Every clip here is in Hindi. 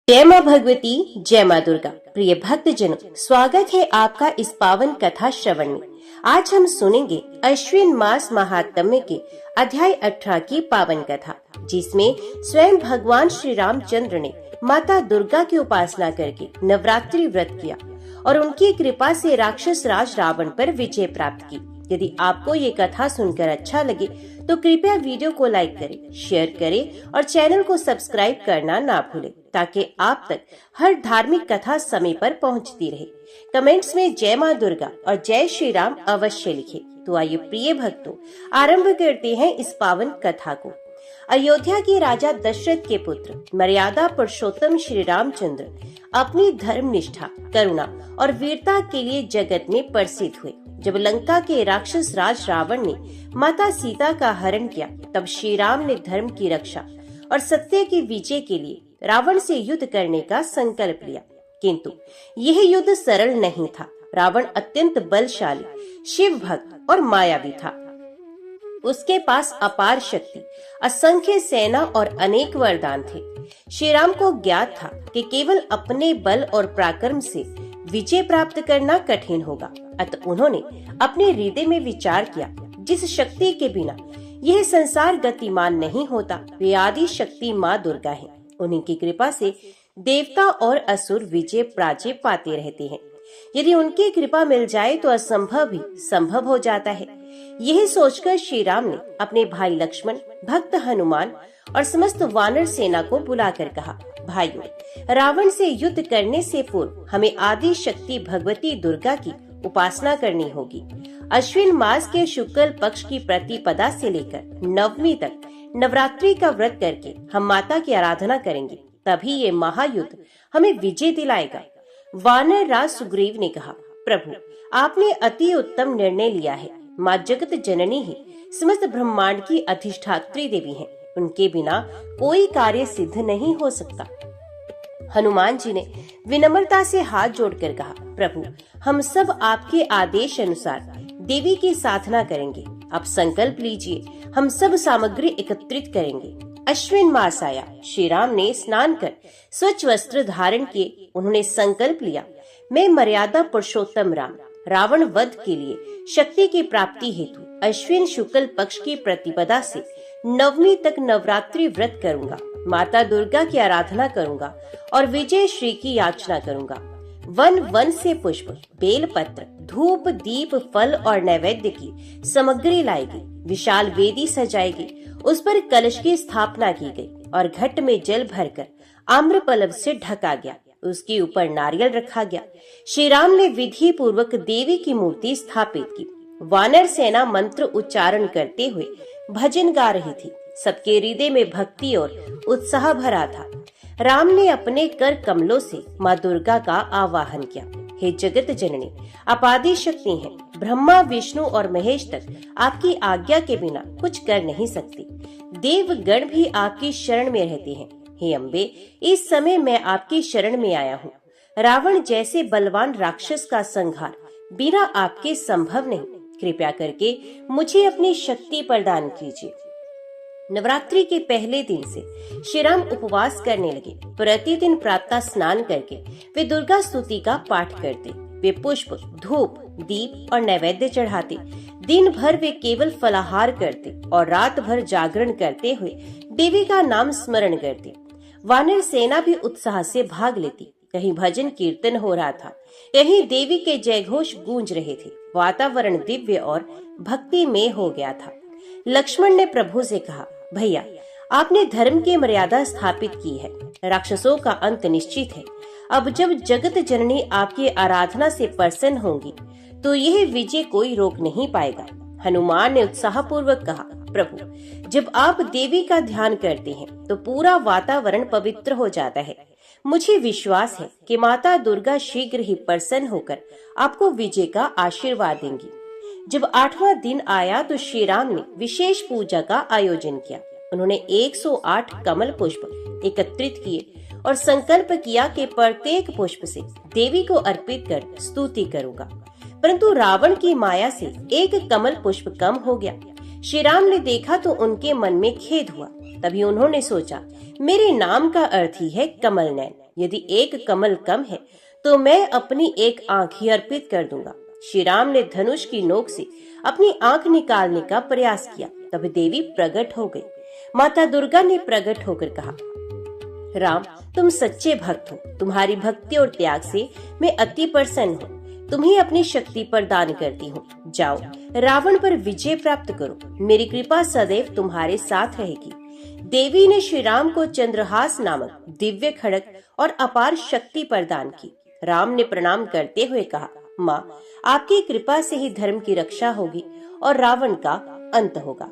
जय माँ भगवती, जय माँ दुर्गा। प्रिय भक्तजनों, स्वागत है आपका इस पावन कथा श्रवण में। आज हम सुनेंगे अश्विन मास महात्म्य के अध्याय 18 की पावन कथा, जिसमें स्वयं भगवान श्री रामचंद्र ने माता दुर्गा की उपासना करके नवरात्रि व्रत किया और उनकी कृपा से राक्षस राज रावण पर विजय प्राप्त की। यदि आपको ये कथा सुनकर अच्छा लगे तो कृपया वीडियो को लाइक करें, शेयर करें और चैनल को सब्सक्राइब करना ना भूलें, ताकि आप तक हर धार्मिक कथा समय पर पहुंचती रहे। कमेंट्स में जय माँ दुर्गा और जय श्री राम अवश्य लिखें। तो आइए प्रिय भक्तों, आरंभ करते हैं इस पावन कथा को। अयोध्या के राजा दशरथ के पुत्र मर्यादा पुरुषोत्तम श्री रामचंद्र अपनी धर्म निष्ठा, करुणा और वीरता के लिए जगत में प्रसिद्ध हुए। जब लंका के राक्षस राज रावण ने माता सीता का हरण किया, तब श्री राम ने धर्म की रक्षा और सत्य की विजय के लिए रावण से युद्ध करने का संकल्प लिया। किंतु यह युद्ध सरल नहीं था। रावण अत्यंत बलशाली, शिव भक्त और मायावी था। उसके पास अपार शक्ति, असंख्य सेना और अनेक वरदान थे। श्री राम को ज्ञात था कि केवल अपने बल और पराक्रम से विजय प्राप्त करना कठिन होगा। अतः उन्होंने अपने हृदय में विचार किया, जिस शक्ति के बिना यह संसार गतिमान नहीं होता, वे आदि शक्ति माँ दुर्गा है। उन्हीं की कृपा से देवता और असुर विजय पराजय पाते रहते हैं। यदि उनकी कृपा मिल जाए तो असंभव भी संभव हो जाता है। यही सोचकर श्री राम ने अपने भाई लक्ष्मण, भक्त हनुमान और समस्त वानर सेना को बुलाकर कहा, भाइयों, रावण से युद्ध करने से पूर्व हमें आदि शक्ति भगवती दुर्गा की उपासना करनी होगी। अश्विन मास के शुक्ल पक्ष की प्रतिपदा से लेकर नवमी तक नवरात्रि का व्रत करके हम माता की आराधना करेंगे, तभी ये महायुद्ध हमें विजय दिलाएगा। वानर राज सुग्रीव ने कहा, प्रभु, आपने अति उत्तम निर्णय लिया है। माँ जगत जननी ही समस्त ब्रह्मांड की अधिष्ठात्री देवी हैं। उनके बिना कोई कार्य सिद्ध नहीं हो सकता। हनुमान जी ने विनम्रता से हाथ जोड़कर कहा, प्रभु, हम सब आपके आदेश अनुसार देवी की साधना करेंगे। आप संकल्प लीजिए, हम सब सामग्री एकत्रित करेंगे। अश्विन मास आया। श्री राम ने स्नान कर स्वच्छ वस्त्र धारण किए। उन्होंने संकल्प लिया, मैं मर्यादा पुरुषोत्तम राम रावण वध के लिए शक्ति की प्राप्ति हेतु अश्विन शुक्ल पक्ष की प्रतिपदा से नवमी तक नवरात्रि व्रत करूंगा, माता दुर्गा की आराधना करूंगा और विजय श्री की याचना करूंगा। वन वन से पुष्प, बेल पत्र, धूप, दीप, फल और नैवेद्य की सामग्री लाई गई। विशाल वेदी सजाई गई, उस पर कलश की स्थापना की गई और घट में जल भरकर आम्र पल्लव से ढका गया। उसके ऊपर नारियल रखा गया। श्री राम ने विधि पूर्वक देवी की मूर्ति स्थापित की। वानर सेना मंत्र उच्चारण करते हुए भजन गा रही थी। सबके हृदय में भक्ति और उत्साह भरा था। राम ने अपने कर कमलों से माँ दुर्गा का आवाहन किया, हे जगत जननी, आप आदि शक्ति हैं। ब्रह्मा, विष्णु और महेश तक आपकी आज्ञा के बिना कुछ कर नहीं सकते। देवगण भी आपकी शरण में रहते हैं। हे अम्बे, इस समय मैं आपकी शरण में आया हूँ। रावण जैसे बलवान राक्षस का संहार बिना आपके संभव नहीं। कृपया करके मुझे अपनी शक्ति प्रदान कीजिए। नवरात्रि के पहले दिन से श्री राम उपवास करने लगे। प्रतिदिन प्रातः स्नान करके वे दुर्गा स्तुति का पाठ करते। वे पुष्प, धूप, दीप और नैवेद्य चढ़ाते। दिन भर वे केवल फलाहार करते और रात भर जागरण करते हुए देवी का नाम स्मरण करते। वानर सेना भी उत्साह से भाग लेती। कहीं भजन कीर्तन हो रहा था, कहीं देवी के जयघोष गूंज रहे थे। वातावरण दिव्य और भक्तिमय हो गया था। लक्ष्मण ने प्रभु से कहा, भैया, आपने धर्म की मर्यादा स्थापित की है। राक्षसों का अंत निश्चित है। अब जब जगत जननी आपकी आराधना से प्रसन्न होंगी, तो यह विजय कोई रोक नहीं पाएगा। हनुमान ने उत्साह पूर्वक कहा, प्रभु, जब आप देवी का ध्यान करते हैं तो पूरा वातावरण पवित्र हो जाता है। मुझे विश्वास है कि माता दुर्गा शीघ्र ही प्रसन्न होकर आपको विजय का आशीर्वाद देंगी। जब 8वां दिन आया तो श्री राम ने विशेष पूजा का आयोजन किया। उन्होंने 108 कमल पुष्प एकत्रित किए और संकल्प किया कि प्रत्येक पुष्प से देवी को अर्पित कर स्तुति करूंगा। परंतु रावण की माया से एक कमल पुष्प कम हो गया। श्री राम ने देखा तो उनके मन में खेद हुआ। तभी उन्होंने सोचा, मेरे नाम का अर्थ ही है कमल नयन। यदि एक कमल कम है तो मैं अपनी एक आंख ही अर्पित कर दूंगा। श्री राम ने धनुष की नोक से अपनी आंख निकालने का प्रयास किया। तब देवी प्रकट हो गई। माता दुर्गा ने प्रकट होकर कहा, राम, तुम सच्चे भक्त हो। तुम्हारी भक्ति और त्याग से मैं अति प्रसन्न हूँ। तुम्हें अपनी शक्ति प्रदान करती हूँ। जाओ, रावण पर विजय प्राप्त करो। मेरी कृपा सदैव तुम्हारे साथ रहेगी। देवी ने श्री राम को चंद्रहास नामक दिव्य खड्ग और अपार शक्ति प्रदान की। राम ने प्रणाम करते हुए कहा, माँ, आपकी कृपा से ही धर्म की रक्षा होगी और रावण का अंत होगा।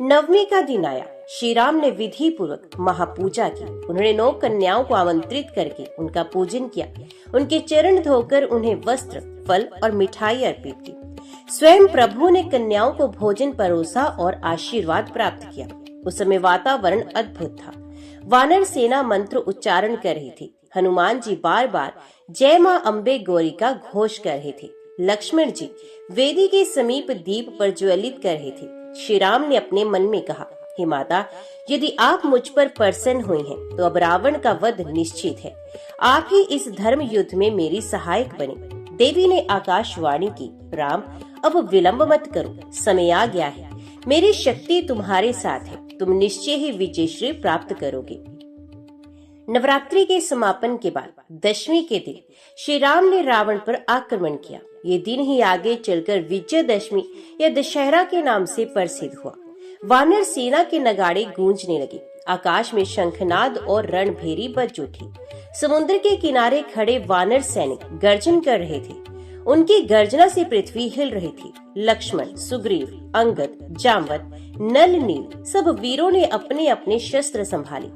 नवमी का दिन आया। श्री राम ने विधि पूर्वक महापूजा की। उन्होंने 9 कन्याओं को आमंत्रित करके उनका पूजन किया। उनके चरण धोकर उन्हें वस्त्र, फल और मिठाई अर्पित की। स्वयं प्रभु ने कन्याओं को भोजन परोसा और आशीर्वाद प्राप्त किया। उस समय वातावरण अद्भुत था। वानर सेना मंत्र उच्चारण कर रही थी। हनुमान जी बार बार जय मां अम्बे गौरी का घोष कर रहे थे। लक्ष्मण जी वेदी के समीप दीप प्रज्वलित कर रहे थे। श्री राम ने अपने मन में कहा, हे माता, यदि आप मुझ पर प्रसन्न हुई हैं, तो अब रावण का वध निश्चित है। आप ही इस धर्म युद्ध में मेरी सहायक बने। देवी ने आकाशवाणी की, राम, अब विलंब मत करो, समय आ गया है। मेरी शक्ति तुम्हारे साथ है। तुम निश्चय ही विजयश्री प्राप्त करोगे। नवरात्रि के समापन के बाद दशमी के दिन श्री राम ने रावण पर आक्रमण किया। ये दिन ही आगे चलकर विजयदशमी या दशहरा के नाम से प्रसिद्ध हुआ। वानर सेना के नगाड़े गूंजने लगे। आकाश में शंखनाद और रणभेरी बज उठी। समुद्र के किनारे खड़े वानर सैनिक गर्जन कर रहे थे। उनकी गर्जना से पृथ्वी हिल रही थी। लक्ष्मण, सुग्रीव, अंगद, जामवंत, नल, नील सब वीरों ने अपने अपने शस्त्र संभाले।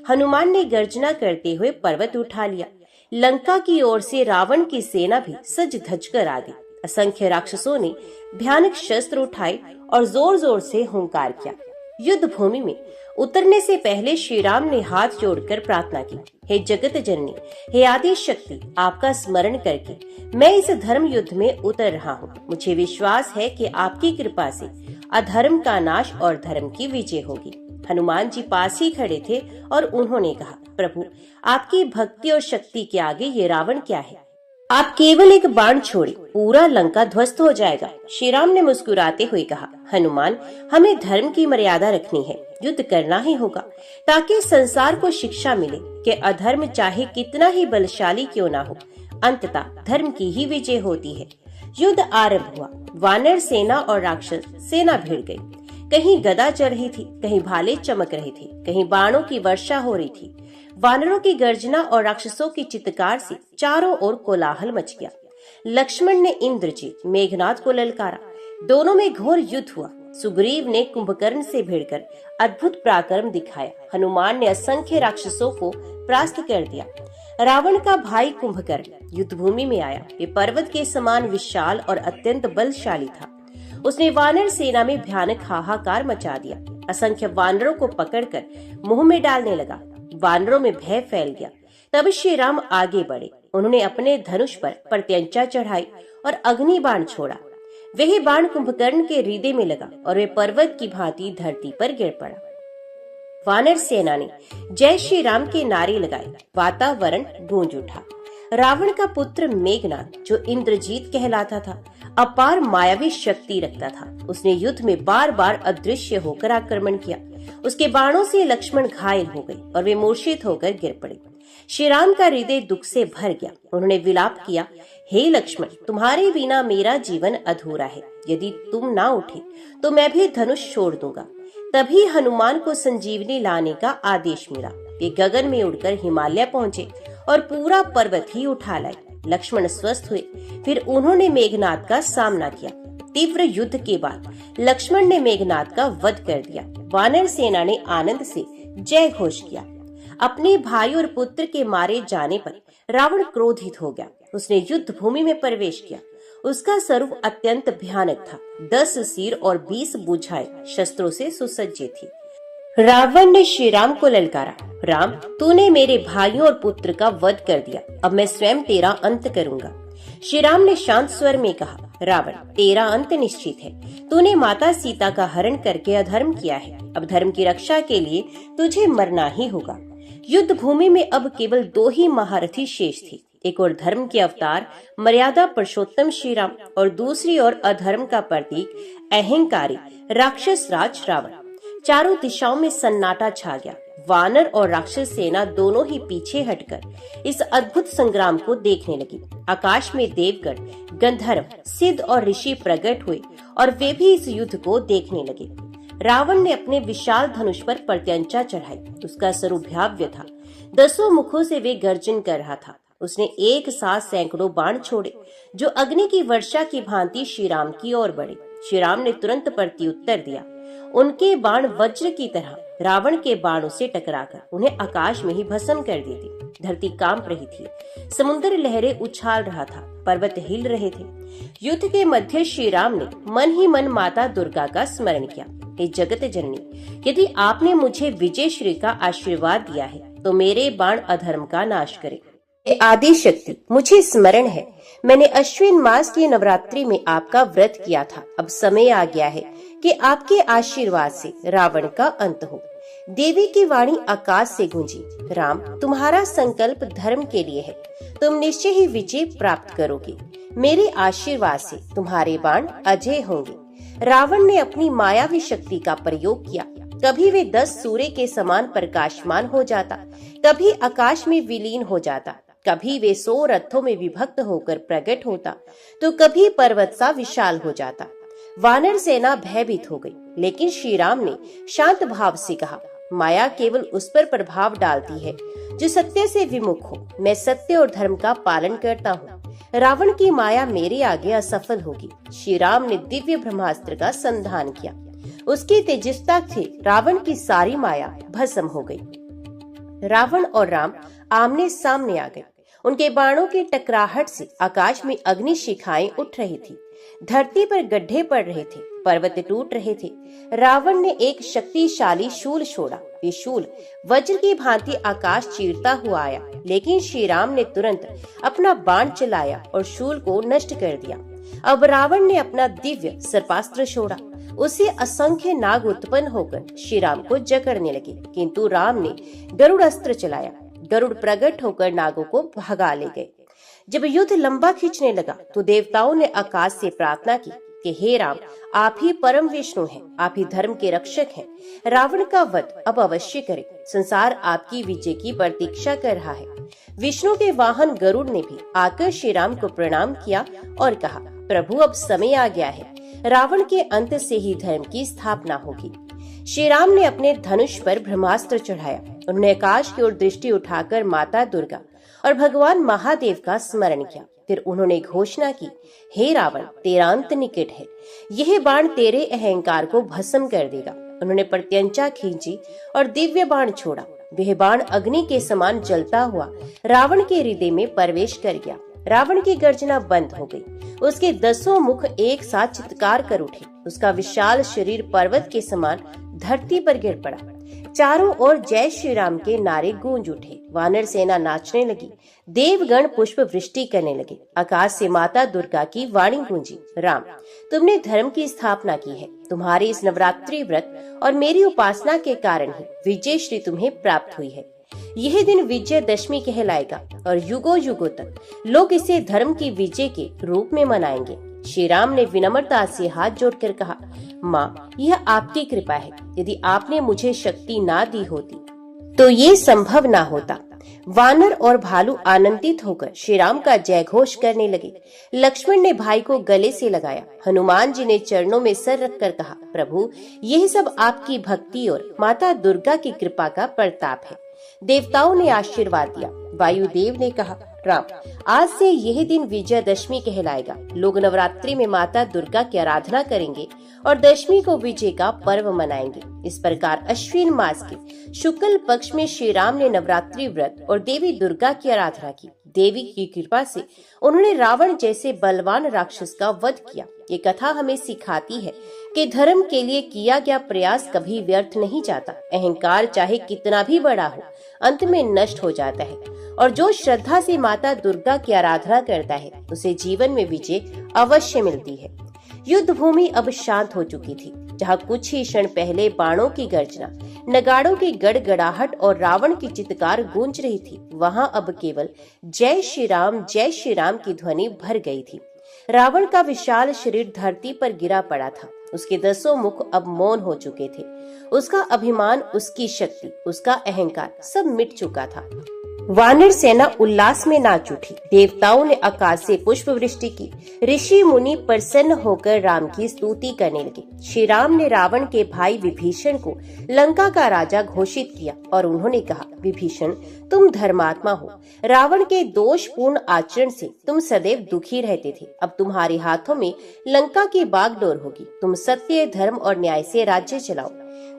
हनुमान ने गर्जना करते हुए पर्वत उठा लिया। लंका की ओर से रावण की सेना भी सज धज कर आ गई। असंख्य राक्षसों ने भयानक शस्त्र उठाए और जोर जोर से हुंकार किया। युद्ध भूमि में उतरने से पहले श्री राम ने हाथ जोड़कर प्रार्थना की, हे जगत जननी, हे आदि शक्ति, आपका स्मरण करके मैं इस धर्म युद्ध में उतर रहा हूँ। मुझे विश्वास है कि आपकी कृपा से अधर्म का नाश और धर्म की विजय होगी। हनुमान जी पास ही खड़े थे और उन्होंने कहा, प्रभु, आपकी भक्ति और शक्ति के आगे ये रावण क्या है। आप केवल एक बाण छोड़े, पूरा लंका ध्वस्त हो जाएगा। श्री राम ने मुस्कुराते हुए कहा, हनुमान, हमें धर्म की मर्यादा रखनी है। युद्ध करना ही होगा ताकि संसार को शिक्षा मिले कि अधर्म चाहे कितना ही बलशाली क्यों ना हो, अंततः धर्म की ही विजय होती है। युद्ध आरंभ हुआ। वानर सेना और राक्षस सेना भिड़ गई। कहीं गदा चल रही थी, कहीं भाले चमक रहे थे, कहीं बाणों की वर्षा हो रही थी। वानरों की गर्जना और राक्षसों की चित्कार से चारों ओर कोलाहल मच गया। लक्ष्मण ने इंद्रजीत, मेघनाद को ललकारा। दोनों में घोर युद्ध हुआ। सुग्रीव ने कुंभकर्ण से भिड़कर अद्भुत पराक्रम दिखाया। हनुमान ने असंख्य राक्षसों को परास्त कर दिया। रावण का भाई कुंभकर्ण युद्ध भूमि में आया। ये पर्वत के समान विशाल और अत्यंत बलशाली था। उसने वानर सेना में भयानक हाहाकार मचा दिया। असंख्य वानरों को पकड़कर मुंह में डालने लगा। वानरों में भय फैल गया। तब श्री राम आगे बढ़े। उन्होंने अपने धनुष पर प्रत्यंचा चढ़ाई और अग्नि बाण छोड़ा। वही बाण कुंभकर्ण के हृदय में लगा और वे पर्वत की भांति धरती पर गिर पड़ा। वानर सेना ने जय श्री राम के नारे लगाए। वातावरण गूंज उठा। रावण का पुत्र मेघनाद, जो इंद्रजीत कहलाता था, अपार मायावी शक्ति रखता था। उसने युद्ध में बार बार अदृश्य होकर आक्रमण किया। उसके बाणों से लक्ष्मण घायल हो गए और वे मूर्छित होकर गिर पड़े। श्री राम का हृदय दुख से भर गया। उन्होंने विलाप किया, हे लक्ष्मण, तुम्हारे बिना मेरा जीवन अधूरा है। यदि तुम ना उठे तो मैं भी धनुष छोड़ दूंगा। तभी हनुमान को संजीवनी लाने का आदेश मिला। वे गगन में उड़कर हिमालय पहुँचे और पूरा पर्वत ही उठा लाए। लक्ष्मण स्वस्थ हुए। फिर उन्होंने मेघनाद का सामना किया। तीव्र युद्ध के बाद लक्ष्मण ने मेघनाद का वध कर दिया। वानर सेना ने आनंद से जय घोष किया। अपने भाई और पुत्र के मारे जाने पर रावण क्रोधित हो गया। उसने युद्ध भूमि में प्रवेश किया। उसका स्वरूप अत्यंत भयानक था। 10 सिर और 20 भुजाएं शस्त्रों से सुसज्जित थी। रावण ने श्री राम को ललकारा, राम, तूने मेरे भाइयों और पुत्र का वध कर दिया। अब मैं स्वयं तेरा अंत करूंगा। श्री राम ने शांत स्वर में कहा, रावण, तेरा अंत निश्चित है। तूने माता सीता का हरण करके अधर्म किया है। अब धर्म की रक्षा के लिए तुझे मरना ही होगा। युद्ध भूमि में अब केवल 2 ही महारथी शेष थे। एक और धर्म के अवतार मर्यादा पुरुषोत्तम श्री राम और दूसरी ओर अधर्म का प्रतीक अहंकारी राक्षस राज रावण। चारों दिशाओं में सन्नाटा छा गया। वानर और राक्षस सेना दोनों ही पीछे हटकर इस अद्भुत संग्राम को देखने लगी। आकाश में देवगण, गंधर्व, सिद्ध और ऋषि प्रकट हुए और वे भी इस युद्ध को देखने लगे। रावण ने अपने विशाल धनुष पर प्रत्यंचा चढ़ाई। उसका स्वरूप भव्य था। 10 मुखों से वे गर्जन कर रहा था। उसने एक साथ सैकड़ों बाण छोड़े जो अग्नि की वर्षा की भांति श्री राम की ओर बढ़े। श्री राम ने तुरंत प्रत्युत्तर दिया। उनके बाण वज्र की तरह रावण के बाणों से टकराकर उन्हें आकाश में ही भस्म कर दी थी। धरती कांप रही थी। समुद्र लहरें उछाल रहा था। पर्वत हिल रहे थे। युद्ध के मध्य श्री राम ने मन ही मन माता दुर्गा का स्मरण किया। हे जगत जननी, यदि आपने मुझे विजय श्री का आशीर्वाद दिया है तो मेरे बाण अधर्म का नाश करे। आदि शक्ति, मुझे स्मरण है, मैंने अश्विन मास की नवरात्रि में आपका व्रत किया था। अब समय आ गया है कि आपके आशीर्वाद से रावण का अंत हो। देवी की वाणी आकाश से गूंजी। राम, तुम्हारा संकल्प धर्म के लिए है। तुम निश्चय ही विजय प्राप्त करोगे। मेरे आशीर्वाद से तुम्हारे बाण अजय होंगे। रावण ने अपनी मायावी शक्ति का प्रयोग किया। कभी वे 10 सूर्य के समान प्रकाशमान हो जाता, कभी आकाश में विलीन हो जाता, कभी वे 100 रथों में विभक्त होकर प्रकट होता, तो कभी पर्वत सा विशाल हो जाता। वानर सेना भयभीत हो गई, लेकिन श्री राम ने शांत भाव से कहा, माया केवल उस पर प्रभाव डालती है जो सत्य से विमुख हो। मैं सत्य और धर्म का पालन करता हूँ। रावण की माया मेरे आगे असफल होगी। श्री राम ने दिव्य ब्रह्मास्त्र का संधान किया। उसकी तेजस्ता से रावण की सारी माया भस्म हो गई। रावण और राम आमने सामने आ गए। उनके बाणों की टकराहट से आकाश में अग्नि शिखाएं उठ रही थी। धरती पर गड्ढे पड़ रहे थे, पर्वत टूट रहे थे। रावण ने एक शक्तिशाली शूल छोड़ा। ये शूल वज्र की भांति आकाश चीरता हुआ आया, लेकिन श्री राम ने तुरंत अपना बाण चलाया और शूल को नष्ट कर दिया। अब रावण ने अपना दिव्य सर्पास्त्र छोड़ा। उससे असंख्य नाग उत्पन्न होकर श्री राम को जकड़ने लगे, किंतु राम ने गरुड़ अस्त्र चलाया। गरुड़ प्रकट होकर नागों को भगा ले गए। जब युद्ध लंबा खींचने लगा तो देवताओं ने आकाश से प्रार्थना की कि हे राम, आप ही परम विष्णु हैं, आप ही धर्म के रक्षक हैं। रावण का वध अब अवश्य करें। संसार आपकी विजय की प्रतीक्षा कर रहा है। विष्णु के वाहन गरुड़ ने भी आकर श्री राम को प्रणाम किया और कहा, प्रभु, अब समय आ गया है। रावण के अंत से ही धर्म की स्थापना होगी। श्री राम ने अपने धनुष पर ब्रह्मास्त्र चढ़ाया। उन्होंने आकाश की ओर दृष्टि उठाकर माता दुर्गा और भगवान महादेव का स्मरण किया। फिर उन्होंने घोषणा की, हे रावण, तेरा अंत निकट है। यह बाण तेरे अहंकार को भस्म कर देगा। उन्होंने प्रत्यंचा खींची और दिव्य बाण छोड़ा। वह बाण अग्नि के समान जलता हुआ रावण के हृदय में प्रवेश कर गया। रावण की गर्जना बंद हो गई। उसके 10 मुख एक साथ चित्कार कर उठे। उसका विशाल शरीर पर्वत के समान धरती पर गिर पड़ा। चारों ओर जय श्री राम के नारे गूंज उठे। वानर सेना नाचने लगी। देवगण पुष्प वृष्टि करने लगे। आकाश से माता दुर्गा की वाणी गूंजी, राम, तुमने धर्म की स्थापना की है। तुम्हारे इस नवरात्रि व्रत और मेरी उपासना के कारण ही विजय श्री तुम्हें प्राप्त हुई है। यह दिन विजय दशमी कहलाएगा और युगों युगों तक लोग इसे धर्म की विजय के रूप में मनाएंगे। श्री राम ने विनम्रता से हाथ जोड़कर कहा, माँ, यह आपकी कृपा है। यदि आपने मुझे शक्ति ना दी होती तो ये संभव ना होता। वानर और भालू आनंदित होकर श्री राम का जय घोष करने लगे। लक्ष्मण ने भाई को गले से लगाया। हनुमान जी ने चरणों में सर रखकर कहा, प्रभु, यह सब आपकी भक्ति और माता दुर्गा की कृपा का प्रताप है। देवताओं ने आशीर्वाद दिया। वायुदेव ने कहा, राम, आज से यह दिन विजयदशमी कहलाएगा। लोग नवरात्रि में माता दुर्गा की आराधना करेंगे और दशमी को विजय का पर्व मनाएंगे। इस प्रकार अश्विन मास के शुक्ल पक्ष में श्री राम ने नवरात्रि व्रत और देवी दुर्गा की आराधना की। देवी की कृपा से उन्होंने रावण जैसे बलवान राक्षस का वध किया। ये कथा हमें सिखाती है कि धर्म के लिए किया गया प्रयास कभी व्यर्थ नहीं जाता। अहंकार चाहे कितना भी बड़ा हो, अंत में नष्ट हो जाता है और जो श्रद्धा से माता दुर्गा की आराधना करता है उसे जीवन में विजय अवश्य मिलती है। युद्ध भूमि अब शांत हो चुकी थी। जहाँ कुछ ही क्षण पहले बाणों की गर्जना, नगाड़ों की गड़गड़ाहट और रावण की चित्कार गूंज रही थी, वहाँ अब केवल जय श्री राम की ध्वनि भर गई थी। रावण का विशाल शरीर धरती पर गिरा पड़ा था। उसके 10 मुख अब मौन हो चुके थे। उसका अभिमान, उसकी शक्ति, उसका अहंकार सब मिट चुका था। वानर सेना उल्लास में नाच उठी। देवताओं ने आकाश से पुष्प वृष्टि की। ऋषि मुनि प्रसन्न होकर राम की स्तुति करने लगे। श्री राम ने रावण के भाई विभीषण को लंका का राजा घोषित किया और उन्होंने कहा, विभीषण, तुम धर्मात्मा हो। रावण के दोषपूर्ण आचरण से तुम सदैव दुखी रहते थे। अब तुम्हारे हाथों में लंका की बागडोर होगी। तुम सत्य, धर्म और न्याय से राज्य चलाओ।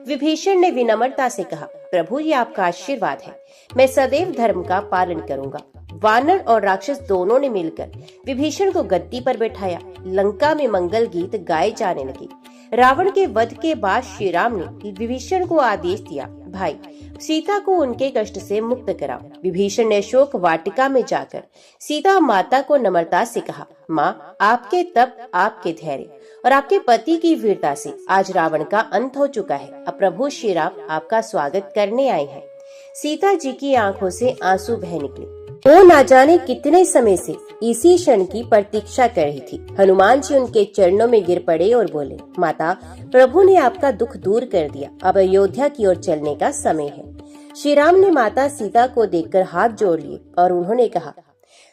विभीषण ने विनम्रता से कहा, प्रभु, ये आपका आशीर्वाद है। मैं सदैव धर्म का पालन करूंगा। वानर और राक्षस दोनों ने मिलकर विभीषण को गद्दी पर बैठाया। लंका में मंगल गीत गाए जाने लगे। रावण के वध के बाद श्री राम ने विभीषण को आदेश दिया, भाई, सीता को उनके कष्ट से मुक्त कराओ। विभीषण ने शोक वाटिका में जाकर सीता माता को नम्रता से कहा, माँ, आपके तप, आपके धैर्य और आपके पति की वीरता से आज रावण का अंत हो चुका है। अब प्रभु श्री राम आपका स्वागत करने आए हैं। सीता जी की आंखों से आंसू बह निकले। वो ना जाने कितने समय से इसी क्षण की प्रतीक्षा कर रही थी। हनुमान जी उनके चरणों में गिर पड़े और बोले, माता, प्रभु ने आपका दुख दूर कर दिया। अब अयोध्या की ओर चलने का समय है। श्री राम ने माता सीता को देखकर हाथ जोड़ लिए और उन्होंने कहा,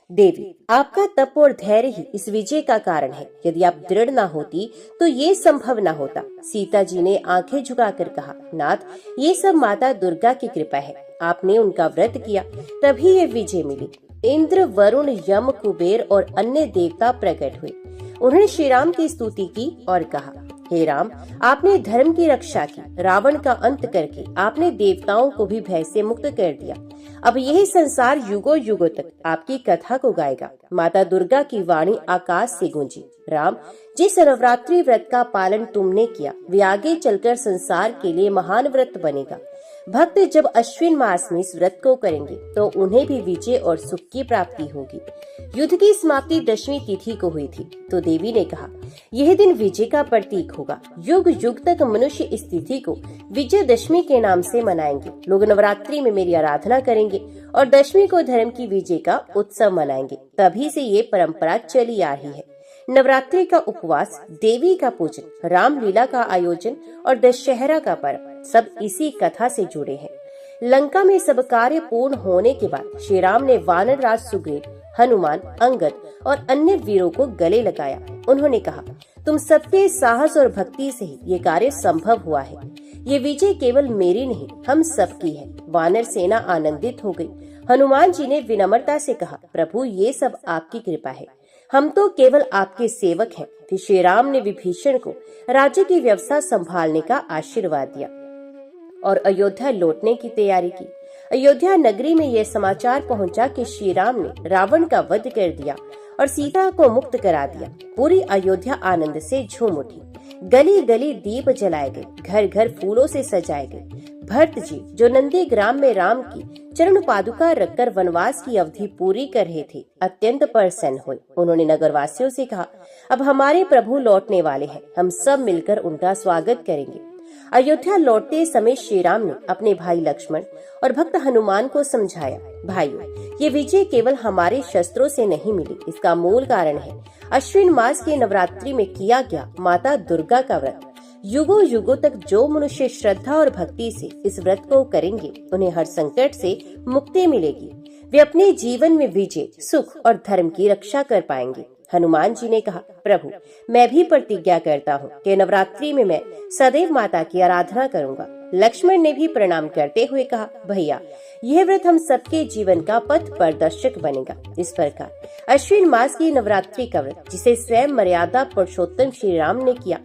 देवी, आपका तप और धैर्य ही इस विजय का कारण है। यदि आप दृढ़ न होती तो ये संभव न होता। सीता जी ने आंखें झुकाकर कहा, नाथ, ये सब माता दुर्गा की कृपा है। आपने उनका व्रत किया, तभी ये विजय मिली। इंद्र, वरुण, यम, कुबेर और अन्य देवता प्रकट हुए। उन्होंने श्री राम की स्तुति की और कहा, हे राम, आपने धर्म की रक्षा की। रावण का अंत करके आपने देवताओं को भी भय से मुक्त कर दिया। अब यही संसार युगों युगों तक आपकी कथा को गाएगा। माता दुर्गा की वाणी आकाश से गूंजी, राम, जिस नवरात्रि व्रत का पालन तुमने किया, वे आगे चलकर संसार के लिए महान व्रत बनेगा। भक्त जब अश्विन मास में इस व्रत को करेंगे तो उन्हें भी विजय और सुख की प्राप्ति होगी। युद्ध की समाप्ति 10वीं तिथि को हुई थी, तो देवी ने कहा, यह दिन विजय का प्रतीक होगा। युग युग तक मनुष्य इस तिथि को विजयदशमी के नाम से मनाएंगे। लोग नवरात्रि में मेरी आराधना करेंगे और दशमी को धर्म की विजय का उत्सव मनाएंगे। तभी से ये परंपरा चली आ रही है। नवरात्रि का उपवास, देवी का पूजन, रामलीला का आयोजन और दशहरा का पर्व सब इसी कथा से जुड़े हैं। लंका में सब कार्य पूर्ण होने के बाद श्री राम ने वानर राज सुग्रीव, हनुमान, अंगद और अन्य वीरों को गले लगाया। उन्होंने कहा, तुम सबके साहस और भक्ति से ही ये कार्य संभव हुआ है। ये विजय केवल मेरी नहीं, हम सबकी है। वानर सेना आनंदित हो गई। हनुमान जी ने विनम्रता से कहा, प्रभु, ये सब आपकी कृपा है। हम तो केवल आपके सेवक हैं। फिर श्री राम ने विभीषण को राज्य की व्यवस्था संभालने का आशीर्वाद दिया और अयोध्या लौटने की तैयारी की। अयोध्या नगरी में यह समाचार पहुंचा कि श्री राम ने रावण का वध कर दिया और सीता को मुक्त करा दिया। पूरी अयोध्या आनंद से झूम उठी। गली गली दीप जलाए गए, घर घर फूलों से सजाए गए। भरत जी, जो नंदी ग्राम में राम की चरण पादुका रखकर वनवास की अवधि पूरी कर रहे थे, अत्यंत प्रसन्न हुए। उन्होंने नगरवासियों से कहा, अब हमारे प्रभु लौटने वाले हैं, हम सब मिलकर उनका स्वागत करेंगे। अयोध्या लौटते समय श्री राम ने अपने भाई लक्ष्मण और भक्त हनुमान को समझाया, भाइयों, ये विजय केवल हमारे शस्त्रों से नहीं मिली। इसका मूल कारण है अश्विन मास के नवरात्रि में किया गया माता दुर्गा का व्रत। युगों युगों तक जो मनुष्य श्रद्धा और भक्ति से इस व्रत को करेंगे, उन्हें हर संकट से मुक्ति मिलेगी। वे अपने जीवन में विजय, सुख और धर्म की रक्षा कर पाएंगे। हनुमान जी ने कहा, प्रभु, मैं भी प्रतिज्ञा करता हूँ कि नवरात्रि में मैं सदैव माता की आराधना करूंगा। लक्ष्मण ने भी प्रणाम करते हुए कहा, भैया, यह व्रत हम सबके जीवन का पथ प्रदर्शक बनेगा। इस प्रकार अश्विन मास की नवरात्रि का व्रत, जिसे स्वयं मर्यादा पुरुषोत्तम श्री राम ने किया,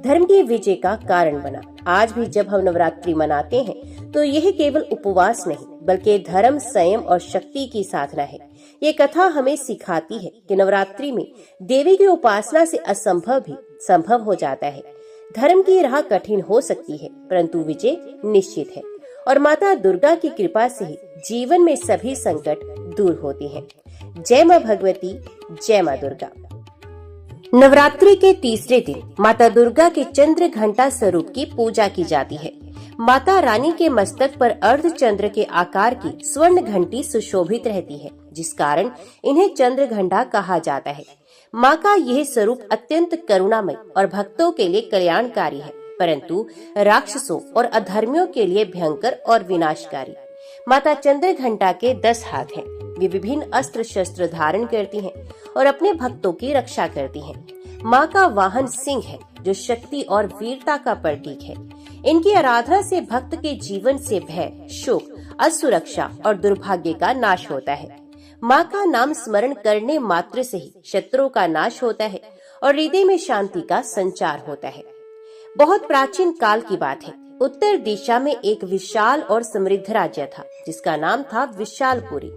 धर्म की विजय का कारण बना। आज भी जब हम नवरात्रि मनाते हैं तो यह केवल उपवास नहीं, बल्कि धर्म, संयम और शक्ति की साधना है। ये कथा हमें सिखाती है कि नवरात्रि में देवी की उपासना से असंभव भी संभव हो जाता है। धर्म की राह कठिन हो सकती है, परंतु विजय निश्चित है। और माता दुर्गा की कृपा से ही जीवन में सभी संकट दूर होते हैं। जय मां भगवती, जय मां दुर्गा। नवरात्रि के तीसरे दिन माता दुर्गा के चंद्र घंटा स्वरूप की पूजा की जाती है। माता रानी के मस्तक पर अर्ध चंद्र के आकार की स्वर्ण घंटी सुशोभित रहती है, जिस कारण इन्हें चंद्र घंटा कहा जाता है। माँ का यह स्वरूप अत्यंत करुणामय और भक्तों के लिए कल्याणकारी है, परंतु राक्षसों और अधर्मियों के लिए भयंकर और विनाशकारी। माता चंद्र घंटा के 10 हाथ हैं। वे विभिन्न अस्त्र शस्त्र धारण करती हैं और अपने भक्तों की रक्षा करती हैं। माँ का वाहन सिंह है, जो शक्ति और वीरता का प्रतीक है। इनकी आराधना से भक्त के जीवन से भय, शोक, असुरक्षा और दुर्भाग्य का नाश होता है। माँ का नाम स्मरण करने मात्र से ही शत्रुओं का नाश होता है और हृदय में शांति का संचार होता है। बहुत प्राचीन काल की बात है। उत्तर दिशा में एक विशाल और समृद्ध राज्य था, जिसका नाम था विशालपुरी।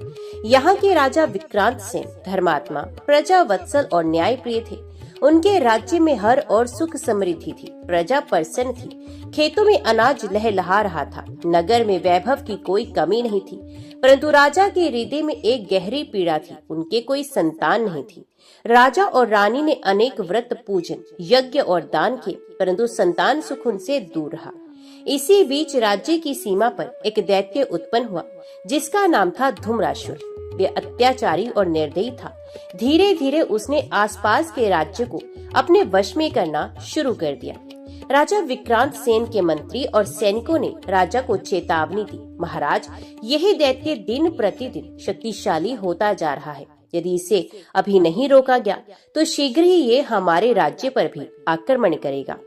यहाँ के राजा विक्रांत सेन धर्मात्मा, प्रजा वत्सल और न्याय प्रिय थे। उनके राज्य में हर और सुख समृद्धि थी। प्रजा प्रसन्न थी। खेतों में अनाज लहलहा रहा था। नगर में वैभव की कोई कमी नहीं थी, परंतु राजा के हृदय में एक गहरी पीड़ा थी। उनके कोई संतान नहीं थी। राजा और रानी ने अनेक व्रत, पूजन, यज्ञ और दान किए, परंतु संतान सुख उनसे दूर रहा। इसी बीच राज्य की सीमा पर एक दैत्य उत्पन्न हुआ, जिसका नाम था धूम्रासुर। वे अत्याचारी और निर्दयी था। धीरे धीरे उसने आसपास के राज्य को अपने वश में करना शुरू कर दिया। राजा विक्रांत सेन के मंत्री और सैनिकों ने राजा को चेतावनी दी, महाराज, यही दैत्य दिन प्रतिदिन शक्तिशाली होता जा रहा है। यदि इसे अभी नहीं रोका गया तो शीघ्र ही ये हमारे राज्य पर भी आक्रमण करेगा।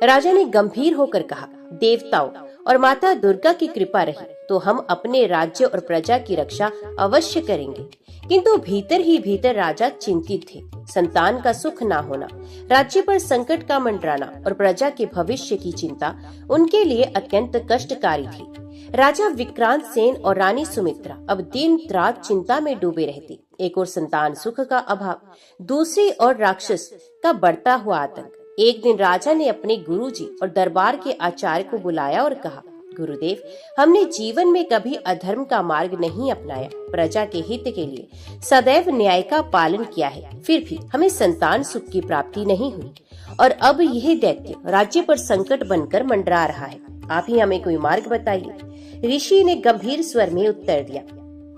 राजा ने गंभीर होकर कहा, देवताओं और माता दुर्गा की कृपा रही तो हम अपने राज्य और प्रजा की रक्षा अवश्य करेंगे। किंतु भीतर ही भीतर राजा चिंतित थे। संतान का सुख ना होना, राज्य पर संकट का मंडराना और प्रजा के भविष्य की चिंता उनके लिए अत्यंत कष्टकारी थी। राजा विक्रांत सेन और रानी सुमित्रा अब दिन रात चिंता में डूबे रहते। एक और संतान सुख का अभाव, दूसरी ओर राक्षस का बढ़ता हुआ आतंक। एक दिन राजा ने अपने गुरुजी और दरबार के आचार्य को बुलाया और कहा, गुरुदेव, हमने जीवन में कभी अधर्म का मार्ग नहीं अपनाया, प्रजा के हित के लिए सदैव न्याय का पालन किया है, फिर भी हमें संतान सुख की प्राप्ति नहीं हुई और अब यह दैत्य राज्य पर संकट बनकर मंडरा रहा है। आप ही हमें कोई मार्ग बताइए। ऋषि ने गंभीर स्वर में उत्तर दिया,